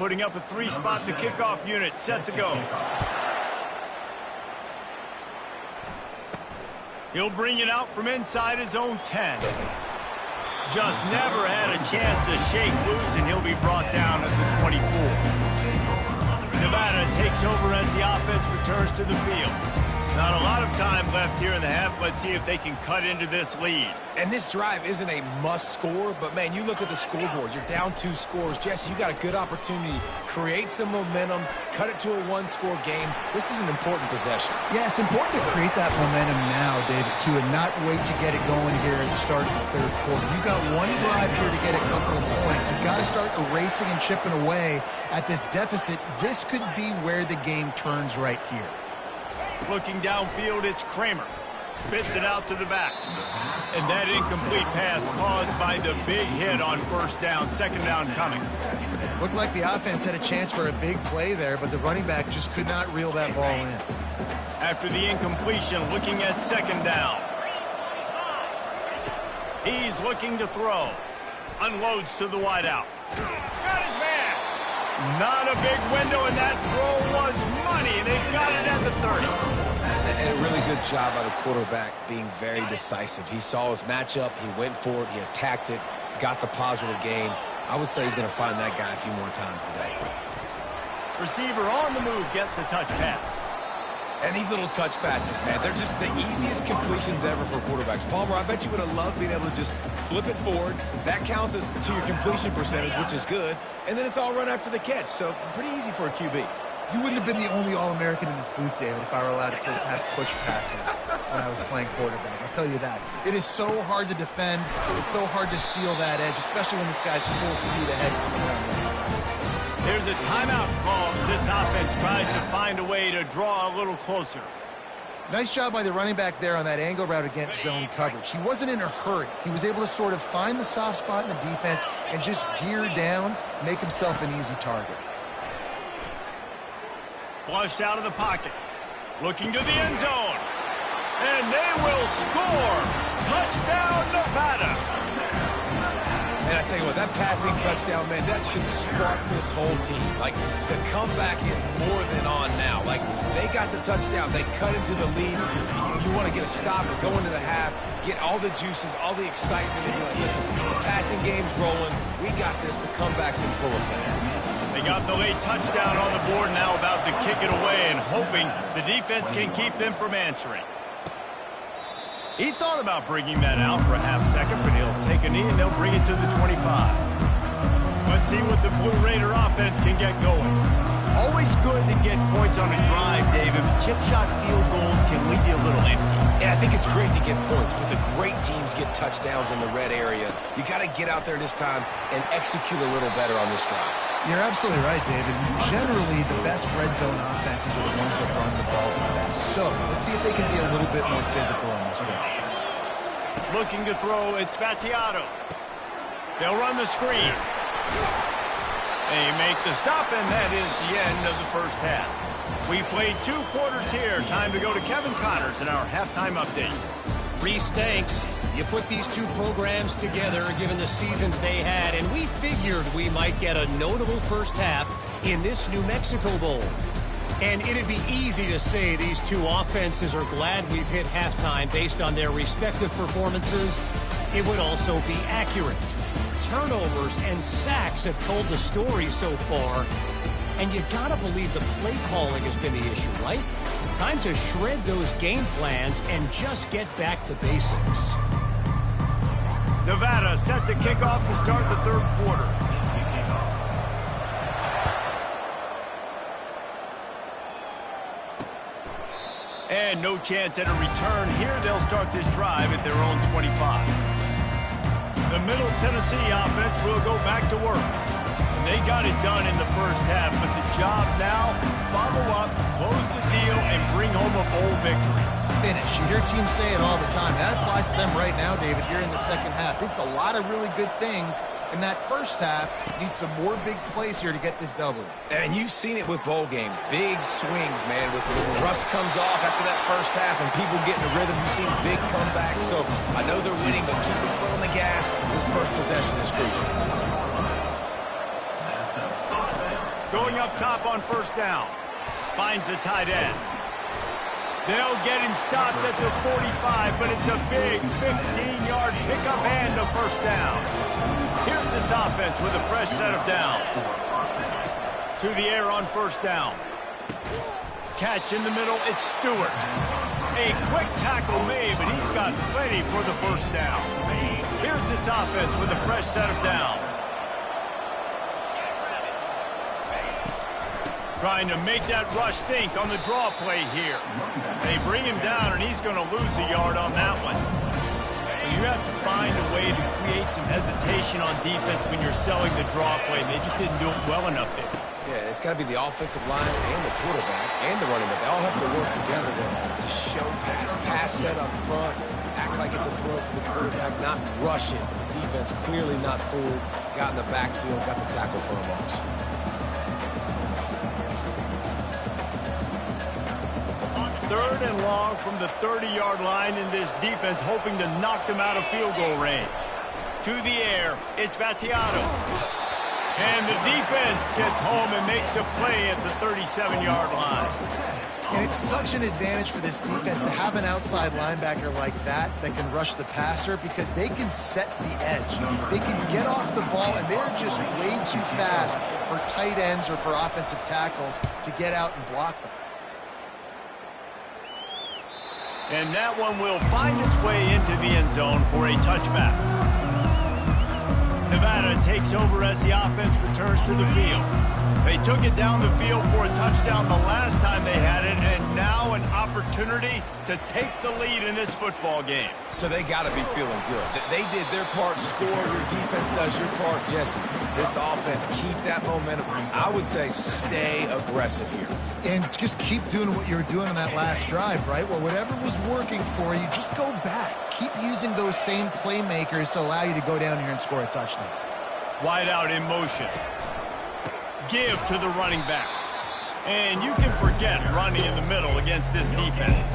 Putting up a three-spot, the kickoff unit set to go. He'll bring it out from inside his own 10. Just never had a chance to shake loose, and he'll be brought down at the 24. Nevada takes over as the offense returns to the field. Not a lot of time left here in the half. Let's see if they can cut into this lead. And this drive isn't a must score, but man, you look at the scoreboard. You're down 2 scores. Jesse, you got a good opportunity. Create some momentum. Cut it to a 1-score game. This is an important possession. Yeah, it's important to create that momentum now, David, too, and not wait to get it going here at the start of the third quarter. You've got one drive here to get a couple of points. You've got to start erasing and chipping away at this deficit. This could be where the game turns right here. Looking downfield, it's Kramer. Spits it out to the back. And that incomplete pass caused by the big hit on first down. Second down coming. Looked like the offense had a chance for a big play there, but the running back just could not reel that ball in. After the incompletion, looking at second down. He's looking to throw. Unloads to the wideout. Got his man. Not a big window, and that throw was money. They got it at the 30. And a really good job by the quarterback being very decisive. He saw his matchup. He went for it. He attacked it. Got the positive gain. I would say he's going to find that guy a few more times today. Receiver on the move gets the touch pass. And these little touch passes, man, they're just the easiest completions ever for quarterbacks. Palmer, I bet you would have loved being able to just flip it forward. That counts as to your completion percentage, which is good. And then it's all run after the catch, so pretty easy for a QB. You wouldn't have been the only All-American in this booth, David, if I were allowed to have push passes when I was playing quarterback. I'll tell you that. It is so hard to defend. It's so hard to seal that edge, especially when this guy's full speed ahead coming around the inside. There's a timeout call as this offense tries to find a way to draw a little closer. Nice job by the running back there on that angle route against zone coverage. He wasn't in a hurry. He was able to sort of find the soft spot in the defense and just gear down, make himself an easy target. Flushed out of the pocket. Looking to the end zone. And they will score. Touchdown, Nevada. And I tell you what, that passing touchdown, man, that should spark this whole team. Like, the comeback is more than on now. Like, they got the touchdown. They cut into the lead. You want to get a stop and go into the half, get all the juices, all the excitement, and be like, listen, the passing game's rolling. We got this. The comeback's in full effect. They got the late touchdown on the board, now about to kick it away and hoping the defense can keep them from answering. He thought about bringing that out for a half second, but he'll take a knee and they'll bring it to the 25. Let's see what the Blue Raider offense can get going. Always good to get points on a drive, David. Chip shot field goals can leave you a little empty. And I think it's great to get points, but the great teams get touchdowns in the red area. You got to get out there this time and execute a little better on this drive. You're absolutely right, David. Generally, the best red zone offenses are the ones that run the ball the best. So, let's see if they can be a little bit more physical on this drive. Looking to throw, it's Battiato. They'll run the screen. They make the stop, and that is the end of the first half. We played 2 quarters here. Time to go to Kevin Connors in our halftime update. Reese, thanks. You put these 2 programs together, given the seasons they had, and we figured we might get a notable first half in this New Mexico Bowl. And it'd be easy to say these 2 offenses are glad we've hit halftime based on their respective performances. It would also be accurate. Turnovers and sacks have told the story so far. And you gotta believe the play calling has been the issue, right? Time to shred those game plans and just get back to basics. Nevada set to kick off to start the third quarter. And no chance at a return here. They'll start this drive at their own 25. The Middle Tennessee offense will go back to work. And they got it done in the first half, but the job now, follow up, close the deal, and bring home a bowl victory. Finish. You hear teams say it all the time. That applies to them right now, David, here in the second half. It's a lot of really good things in that first half. Need some more big plays here to get this W. And you've seen it with bowl games. Big swings, man, with the rust comes off after that first half and people get in the rhythm. You've seen big comebacks. So I know they're winning, but keep your foot on the gas. This first possession is crucial. Going up top on first down. Finds the tight end. They'll get him stopped at the 45, but it's a big 15-yard pickup and a first down. Here's this offense with a fresh set of downs. To the air on first down. Catch in the middle, it's Stewart. A quick tackle made, but he's got plenty for the first down. Here's this offense with a fresh set of downs. Trying to make that rush think on the draw play here. They bring him down, and he's going to lose a yard on that one. And you have to find a way to create some hesitation on defense when you're selling the draw play. They just didn't do it well enough there. Yeah, it's got to be the offensive line and the quarterback and the running back. They all have to work together to show pass set up front, act like it's a throw for the quarterback, not rush it. The defense clearly not fooled, got in the backfield, got the tackle for a loss. Third and long from the 30-yard line, in this defense hoping to knock them out of field goal range. To the air, it's Battiato. And the defense gets home and makes a play at the 37-yard line. And it's such an advantage for this defense to have an outside linebacker like that can rush the passer, because they can set the edge. They can get off the ball, and they're just way too fast for tight ends or for offensive tackles to get out and block them. And that one will find its way into the end zone for a touchback. Nevada takes over as the offense returns to the field. They took it down the field for a touchdown the last time they had it, and now an opportunity to take the lead in this football game. So they got to be feeling good. They did their part, score. Your defense does your part, Jesse. This offense, keep that momentum. I would say stay aggressive here. And just keep doing what you were doing on that last drive, right? Well, whatever was working for you, just go back. Keep using those same playmakers to allow you to go down here and score a touchdown. Wide out in motion. Give to the running back. And you can forget running in the middle against this defense.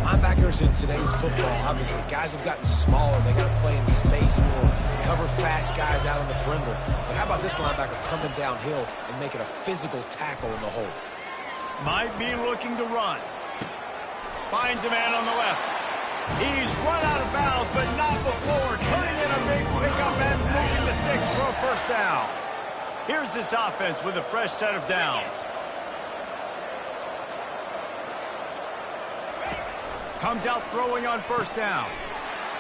Linebackers in today's football, obviously, guys have gotten smaller. They got to play in space more, cover fast guys out on the perimeter. But how about this linebacker coming downhill and making a physical tackle in the hole? Might be looking to run. Finds a man on the left. He's run out of bounds, but not before. Turning in a big pickup and moving the sticks for a first down. Here's this offense with a fresh set of downs. Comes out throwing on first down.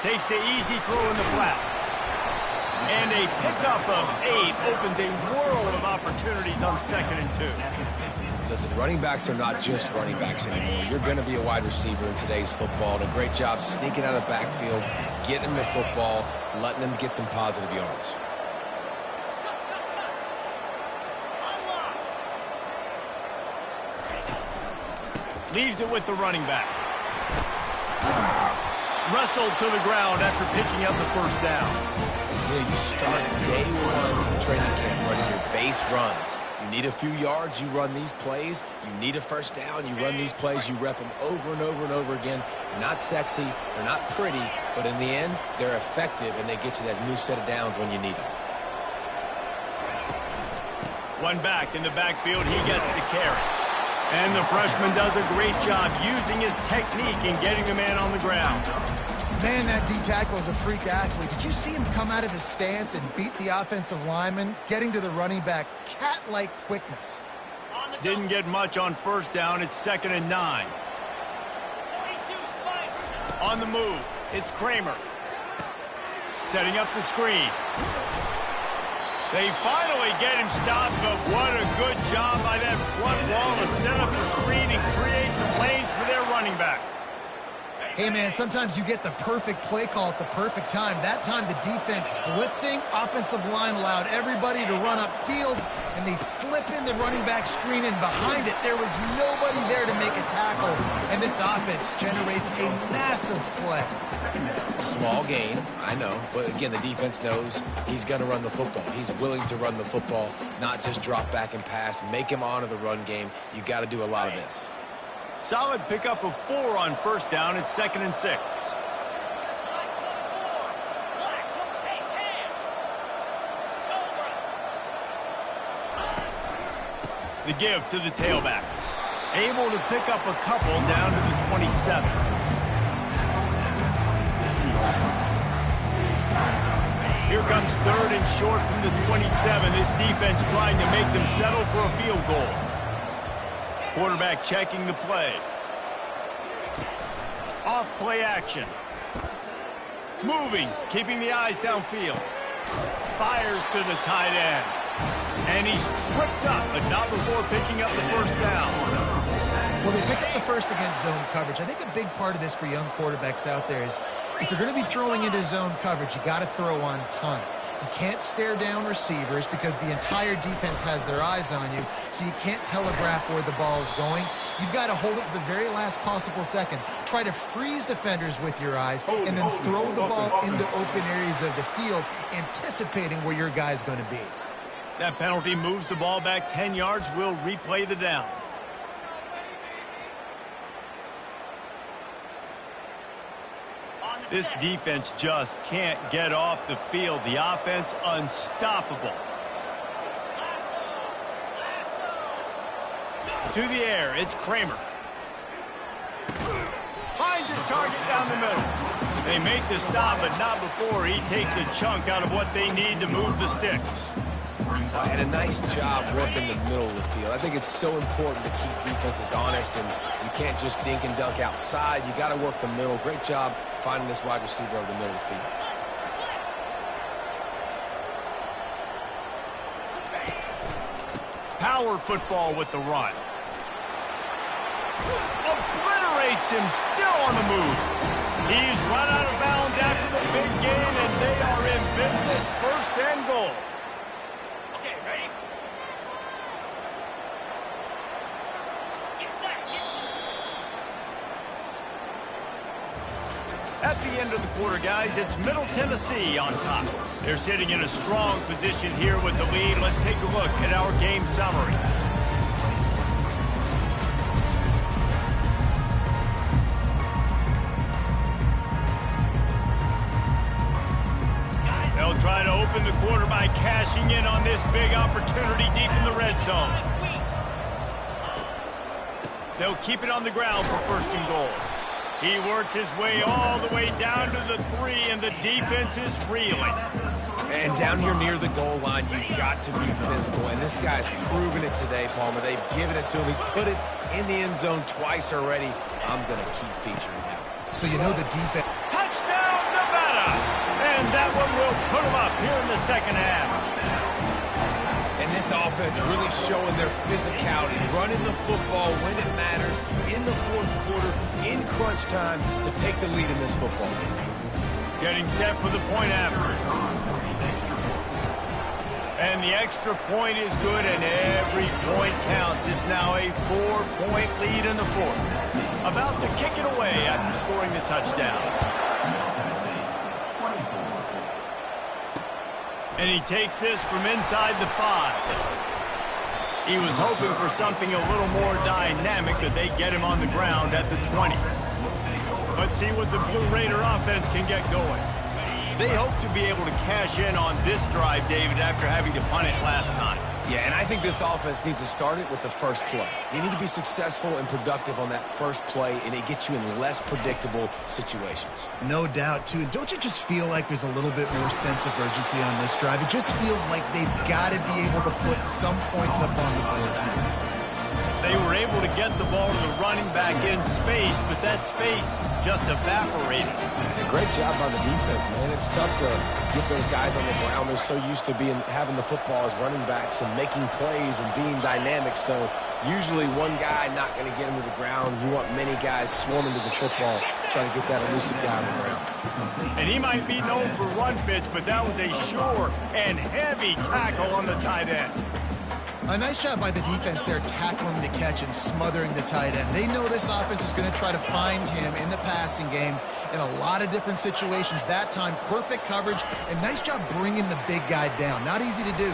Takes the easy throw in the flat. And a pickup of 8 opens a world of opportunities on 2nd and 2. Listen, running backs are not just running backs anymore. You're going to be a wide receiver in today's football. And a great job sneaking out of the backfield, getting the football, letting them get some positive yards. Leaves it with the running back. Wrestled to the ground after picking up the first down. Yeah, you start day one in training camp running your base runs. You need a few yards, you run these plays. You need a first down, you run these plays. You rep them over and over and over again. They're not sexy, they're not pretty, but in the end, they're effective, and they get you that new set of downs when you need them. One back in the backfield, he gets the carry. And the freshman does a great job using his technique and getting the man on the ground. Man, that D-tackle is a freak athlete. Did you see him come out of his stance and beat the offensive lineman, getting to the running back? Cat-like quickness. Didn't get much on first down. It's 2nd and 9. On the move, it's Kramer. Setting up the screen. They finally get him stopped, but what a good job by that front wall to set up the screen and create some lanes for their running back. Hey, man, sometimes you get the perfect play call at the perfect time. That time the defense blitzing, offensive line allowed everybody to run upfield, and they slip in the running back screen, and behind it there was nobody there to make a tackle, and this offense generates a massive play. Small gain, I know, but again, the defense knows he's going to run the football. He's willing to run the football, not just drop back and pass, make him honor the run game. You got to do a lot of this. Solid pickup of 4 on first down. It's 2nd and 6. The give to the tailback. Able to pick up a couple down to the 27. Here comes 3rd and short from the 27. This defense trying to make them settle for a field goal. Quarterback checking the play. Off play action. Moving, keeping the eyes downfield. Fires to the tight end. And he's tripped up, but not before picking up the first down. Well, they pick up the first against zone coverage. I think a big part of this for young quarterbacks out there is if you're going to be throwing into zone coverage, you got to throw on time. You can't stare down receivers because the entire defense has their eyes on you, so you can't telegraph where the ball is going. You've got to hold it to the very last possible second. Try to freeze defenders with your eyes, and then throw the ball into open areas of the field, anticipating where your guy's going to be. That penalty moves the ball back 10 yards. We'll replay the down. This defense just can't get off the field. The offense unstoppable. To the air, it's Kramer. Finds his target down the middle. They make the stop, but not before he takes a chunk out of what they need to move the sticks. And a nice job working the middle of the field. I think it's so important to keep defenses honest, and you can't just dink and dunk outside. You got to work the middle. Great job finding this wide receiver over the middle of the field. Power football with the run. Obliterates him, still on the move. He's run out of bounds after the big gain, and they are in business, 1st and goal. Okay, ready? Get set. At the end of the quarter, guys, it's Middle Tennessee on top. They're sitting in a strong position here with the lead. Let's take a look at our game summary. They'll try to open the quarter by cashing in on this big opportunity deep in the red zone. They'll keep it on the ground for 1st and goal. He works his way all the way down to the 3, and the defense is reeling. And down here near the goal line, you've got to be physical. And this guy's proven it today, Palmer. They've given it to him. He's put it in the end zone twice already. I'm going to keep featuring him. So you know the defense. Touchdown, Nevada! And that one will put them up here in the 2nd half. And this offense really showing their physicality, running the football when it matters, in the 4th quarter, in crunch time, to take the lead in this football game. Getting set for the point after. And the extra point is good, and every point counts. It's now a 4-point lead in the 4th. About to kick it away after scoring the touchdown. And he takes this from inside the 5. He was hoping for something a little more dynamic, that they get him on the ground at the 20. Let's see what the Blue Raider offense can get going. They hope to be able to cash in on this drive, David, after having to punt it last time. Yeah, and I think this offense needs to start it with the first play. You need to be successful and productive on that first play, and it gets you in less predictable situations. No doubt, too. And don't you just feel like there's a little bit more sense of urgency on this drive? It just feels like they've got to be able to put some points up on the board. They were able to get the ball to the running back in space, but that space just evaporated. And a great job by the defense, man. It's tough to get those guys on the ground. They're so used to having the football as running backs and making plays and being dynamic. So usually one guy not going to get him to the ground. You want many guys swarming to the football, trying to get that elusive guy on the ground. And he might be known for run fits, but that was a sure and heavy tackle on the tight end. A nice job by the defense there, tackling the catch and smothering the tight end. They know this offense is going to try to find him in the passing game in a lot of different situations. That time, perfect coverage, and nice job bringing the big guy down. Not easy to do.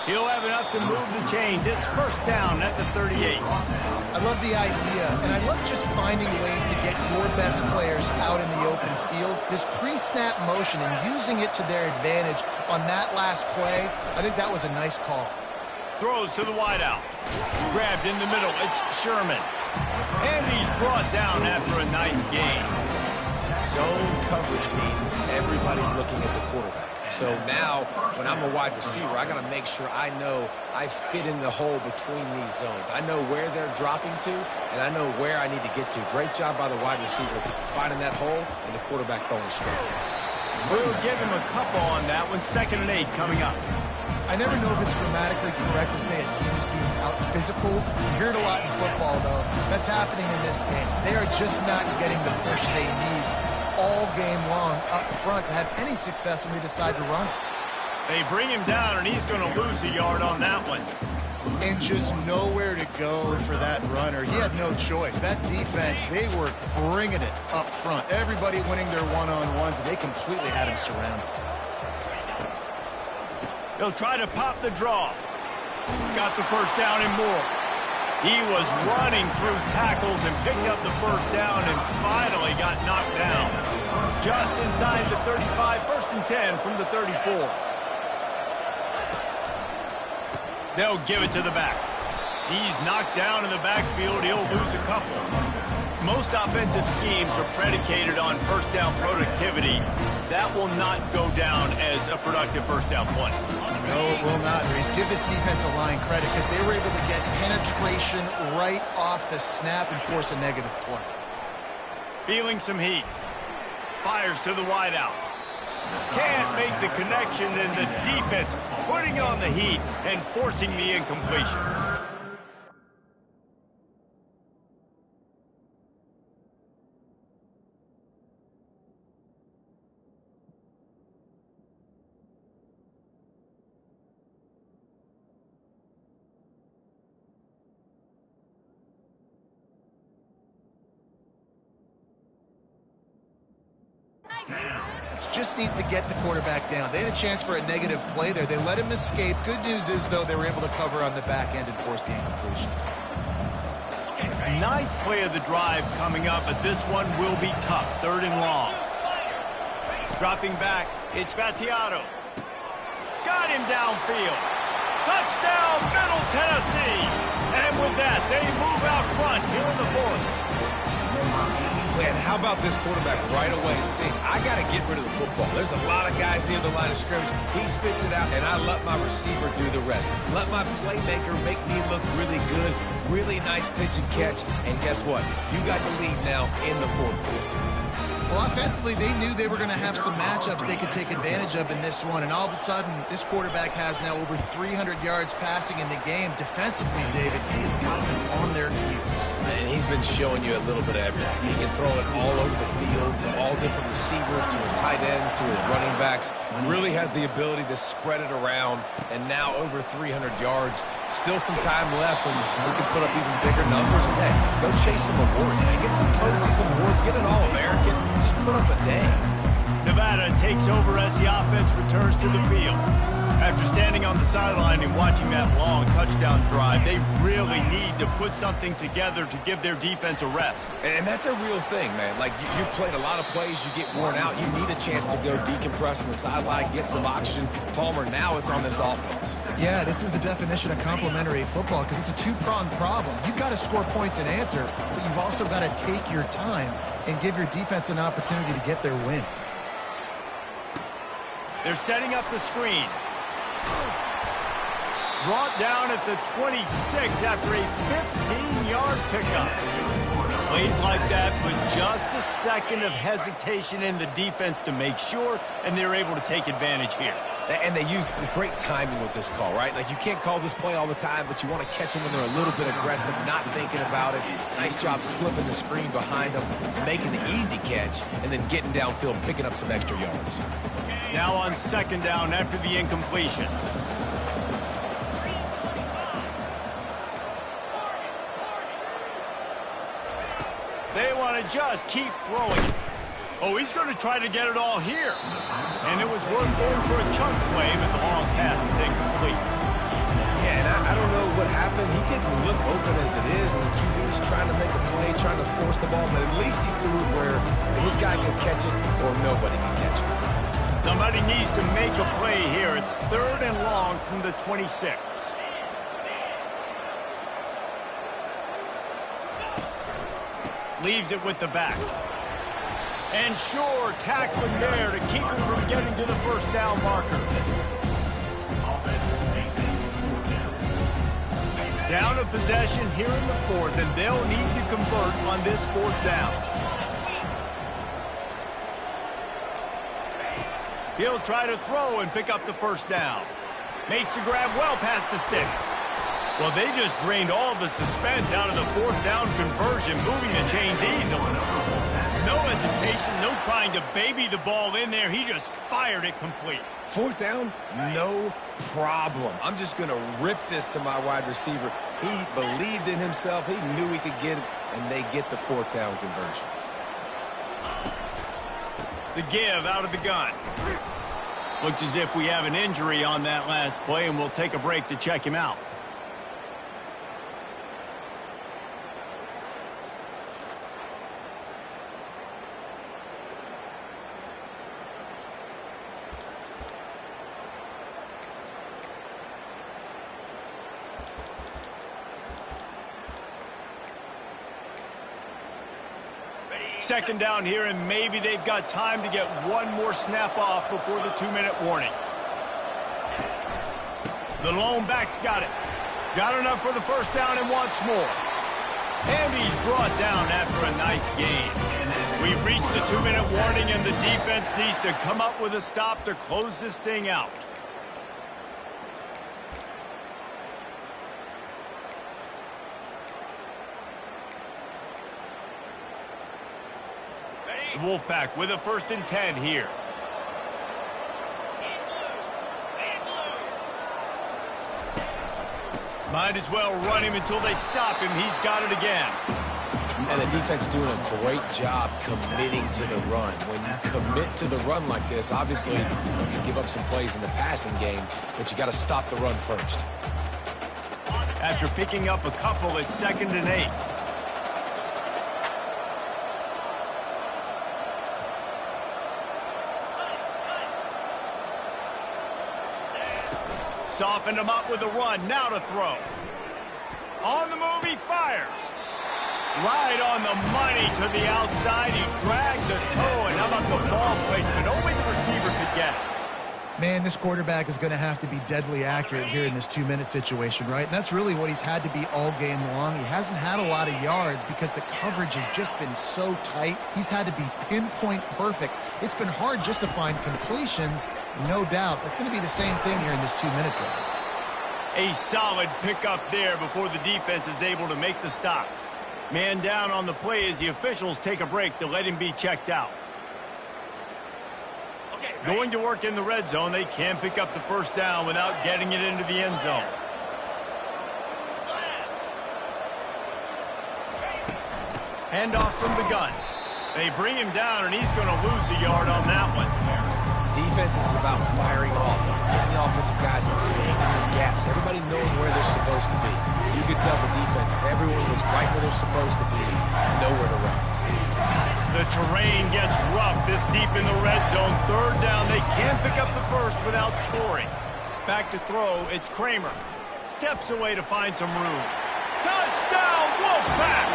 He'll have enough to move the chains. It's first down at the 38. I love the idea, and I love just finding ways to get your best players out in the open field. This pre-snap motion and using it to their advantage on that last play, I think that was a nice call. Throws to the wideout. Grabbed in the middle. It's Sherman. And he's brought down after a nice gain. Zone coverage means everybody's looking at the quarterback. So now, when I'm a wide receiver, I got to make sure I know I fit in the hole between these zones. I know where they're dropping to, and I know where I need to get to. Great job by the wide receiver finding that hole, and the quarterback throwing straight. We'll give him a couple on that one. 2nd and 8 coming up. I never know if it's grammatically correct to say a team is being out-physicaled. You hear it a lot in football, though. That's happening in this game. They are just not getting the push they need all game long up front to have any success when they decide to run it. They bring him down, and he's going to lose a yard on that one. And just nowhere to go for that runner. He had no choice. That defense, they were bringing it up front. Everybody winning their one-on-ones, and they completely had him surrounded. He'll try to pop the draw. Got the first down and more. He was running through tackles and picked up the first down and finally got knocked down. Just inside the 35, 1st and 10 from the 34. They'll give it to the back. He's knocked down in the backfield. He'll lose a couple. Most offensive schemes are predicated on first down productivity. That will not go down as a productive first down play. No, it will not, Reese. Give this defensive line credit because they were able to get penetration right off the snap and force a negative play. Feeling some heat. Fires to the wideout. Can't make the connection, and the defense putting on the heat and forcing the incompletion. Just needs to get the quarterback down. They had a chance for a negative play there. They let him escape. Good news is, though, they were able to cover on the back end and force the incompletion. 9th play of the drive coming up, but this one will be tough. 3rd and long. Dropping back, it's Battiato. Got him downfield. Touchdown, Middle Tennessee. And with that, they move out front here in the 4th. Man, how about this quarterback right away seeing, I got to get rid of the football. There's a lot of guys near the line of scrimmage. He spits it out, and I let my receiver do the rest. Let my playmaker make me look really good. Really nice pitch and catch. And guess what? You got the lead now in the 4th quarter. Well, offensively, they knew they were going to have some matchups they could take advantage of in this one, and all of a sudden, this quarterback has now over 300 yards passing in the game. Defensively, David, he has got them on their heels. And he's been showing you a little bit of everything. He can throw it all over the field to all different receivers, to his tight ends, to his running backs. Really has the ability to spread it around, and now over 300 yards. Still some time left, and he can put up even bigger numbers. And hey, go chase some awards, man. Get some postseason awards. Get an All-American. Just put up a day. Nevada takes over as the offense returns to the field. After standing on the sideline and watching that long touchdown drive, they really need to put something together to give their defense a rest. And that's a real thing, man. Like, you played a lot of plays, you get worn out. You need a chance to go decompress on the sideline, get some oxygen. Palmer, now it's on this offense. Yeah, this is the definition of complementary football because it's a two-pronged problem. You've got to score points and answer, but you've also got to take your time and give your defense an opportunity to get their win. They're setting up the screen. Brought down at the 26 after a 15-yard pickup. Plays like that with just a second of hesitation in the defense to make sure, and they're able to take advantage here. And they use the great timing with this call, right? Like, you can't call this play all the time, but you want to catch them when they're a little bit aggressive, not thinking about it. Nice job slipping the screen behind them, making the easy catch, and then getting downfield, picking up some extra yards. Now on 2nd down after the incompletion. They want to just keep throwing. Oh, he's going to try to get it all here. And it was worth going for a chunk play, but the long pass is incomplete. what happened? He didn't look open as it is, and the QB's trying to make a play, trying to force the ball, but at least he threw it where his guy could catch it or nobody could catch it. Somebody needs to make a play here. It's 3rd and long from the 26. Leaves it with the back. And sure, tackling there to keep him from getting to the first down marker. Down a possession here in the 4th, and they'll need to convert on this 4th down. He'll try to throw and pick up the first down. Makes the grab well past the sticks. Well, they just drained all the suspense out of the 4th down conversion, moving the chains easily. No hesitation, no trying to baby the ball in there. He just fired it complete. 4th down, no problem. I'm just going to rip this to my wide receiver. He believed in himself. He knew he could get it, and they get the 4th down conversion. The give out of the gun. Looks as if we have an injury on that last play, and we'll take a break to check him out. Second down here, and maybe they've got time to get one more snap off before the 2-minute warning. The lone back's got it. Got enough for the first down and wants more. And he's brought down after a nice gain. We've reached the 2-minute warning, and the defense needs to come up with a stop to close this thing out. Wolfpack with a 1st and 10 here. Might as well run him until they stop him. He's got it again. And the defense doing a great job committing to the run. When you commit to the run like this, obviously you can give up some plays in the passing game, but you got to stop the run first. After picking up a couple, it's 2nd and 8. Softened him up with a run. Now to throw. On the move, he fires. Right on the money to the outside. He dragged the toe, and how about the ball placement? Only the receiver could get it. Man, this quarterback is going to have to be deadly accurate here in this 2-minute situation, right? And that's really what he's had to be all game long. He hasn't had a lot of yards because the coverage has just been so tight. He's had to be pinpoint perfect. It's been hard just to find completions, no doubt. That's going to be the same thing here in this 2-minute drive. A solid pickup there before the defense is able to make the stop. Man down on the play as the officials take a break to let him be checked out. Going to work in the red zone. They can't pick up the first down without getting it into the end zone. Handoff from the gun. They bring him down, and he's going to lose a yard on that one. Defense is about firing off, getting the offensive guys and staying in the gaps. Everybody knowing where they're supposed to be. You could tell the defense, everyone was right where they're supposed to be, nowhere to run. The terrain gets rough this deep in the red zone. 3rd down, they can't pick up the first without scoring. Back to throw, it's Kramer. Steps away to find some room. Touchdown, Wolfpack!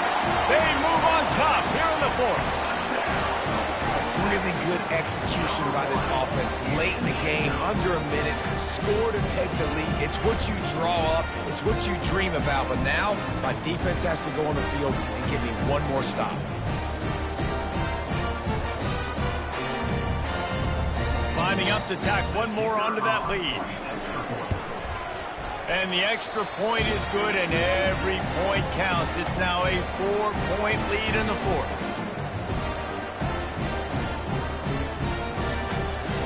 They move on top here in the 4th. Really good execution by this offense late in the game, under a minute, score to take the lead. It's what you draw up, it's what you dream about, but now my defense has to go on the field and give me one more stop. Climbing up to tack one more onto that lead. And the extra point is good, and every point counts. It's now a 4-point lead in the 4th.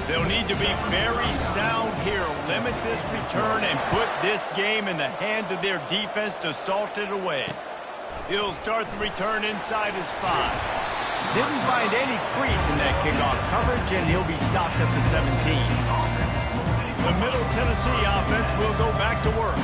They'll need to be very sound here, limit this return, and put this game in the hands of their defense to salt it away. He'll start the return inside his 5. Didn't find any crease in that kickoff coverage, and he'll be stopped at the 17. The Middle Tennessee offense will go back to work.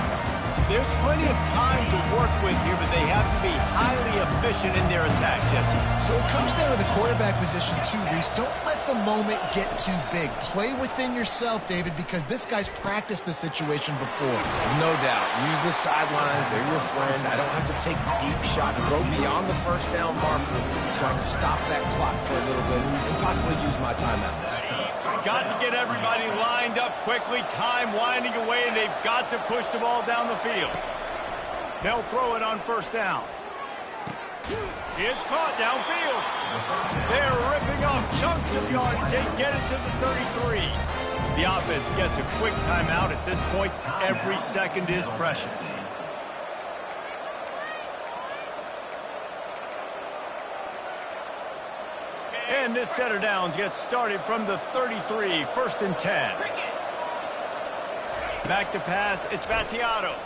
There's plenty of time to work with here, but they have to be highly efficient in their attack, Jesse. So it comes down to the quarterback position too, Reese. Don't let the moment get too big. Play within yourself, David, because this guy's practiced this situation before. No doubt. Use the sidelines. They're your friend. I don't have to take deep shots. Throw beyond the first down marker so I can stop that clock for a little bit and possibly use my timeouts. Got to get everybody lined up quickly. Time winding away, and they've got to push the ball down the field. They'll throw it on first down. It's caught downfield. They're ripping off chunks of yards. They get it to the 33. The offense gets a quick timeout. At this point, every second is precious. And this set of downs gets started from the 33, 1st and 10. Back to pass, it's Battiato.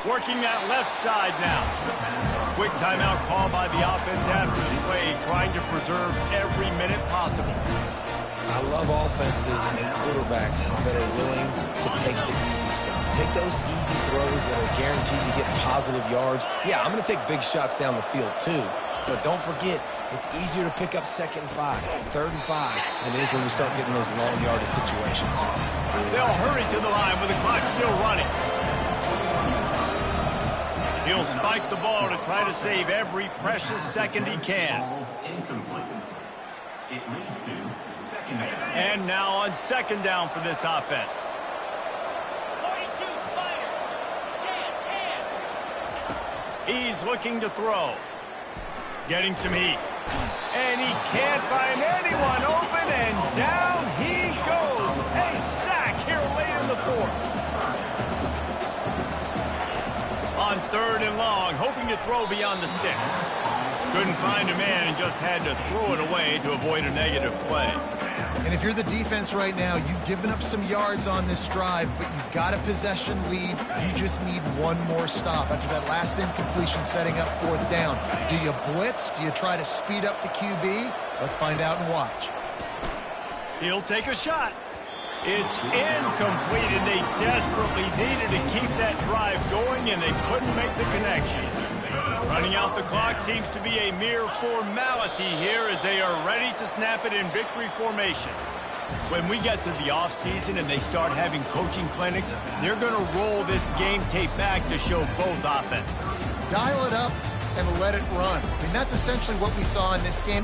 Working that left side now. Quick timeout call by the offense after the play, trying to preserve every minute possible. I love offenses and quarterbacks that are willing to take the easy stuff. Take those easy throws that are guaranteed to get positive yards. Yeah, I'm going to take big shots down the field too. But don't forget, it's easier to pick up 2nd and 5, 3rd and 5 than it is when we start getting those long yardage situations. They'll hurry to the line with the clock still running. He'll spike the ball to try to save every precious second he can. And now on 2nd down for this offense. 42 Spider. He's looking to throw. Getting some heat. And he can't find anyone open, and down he goes. A sack here late in the 4th. On 3rd and long, hoping to throw beyond the sticks. Couldn't find a man and just had to throw it away to avoid a negative play. And if you're the defense right now, you've given up some yards on this drive, but you've got a possession lead. You just need one more stop after that last incompletion setting up 4th down. Do you blitz? Do you try to speed up the QB? Let's find out and watch. He'll take a shot. It's incomplete, and they desperately needed to keep that drive going, and they couldn't make the connection. Running out the clock seems to be a mere formality here as they are ready to snap it in victory formation. When we get to the offseason and they start having coaching clinics, they're going to roll this game tape back to show both offenses. Dial it up and let it run. I mean, that's essentially what we saw in this game.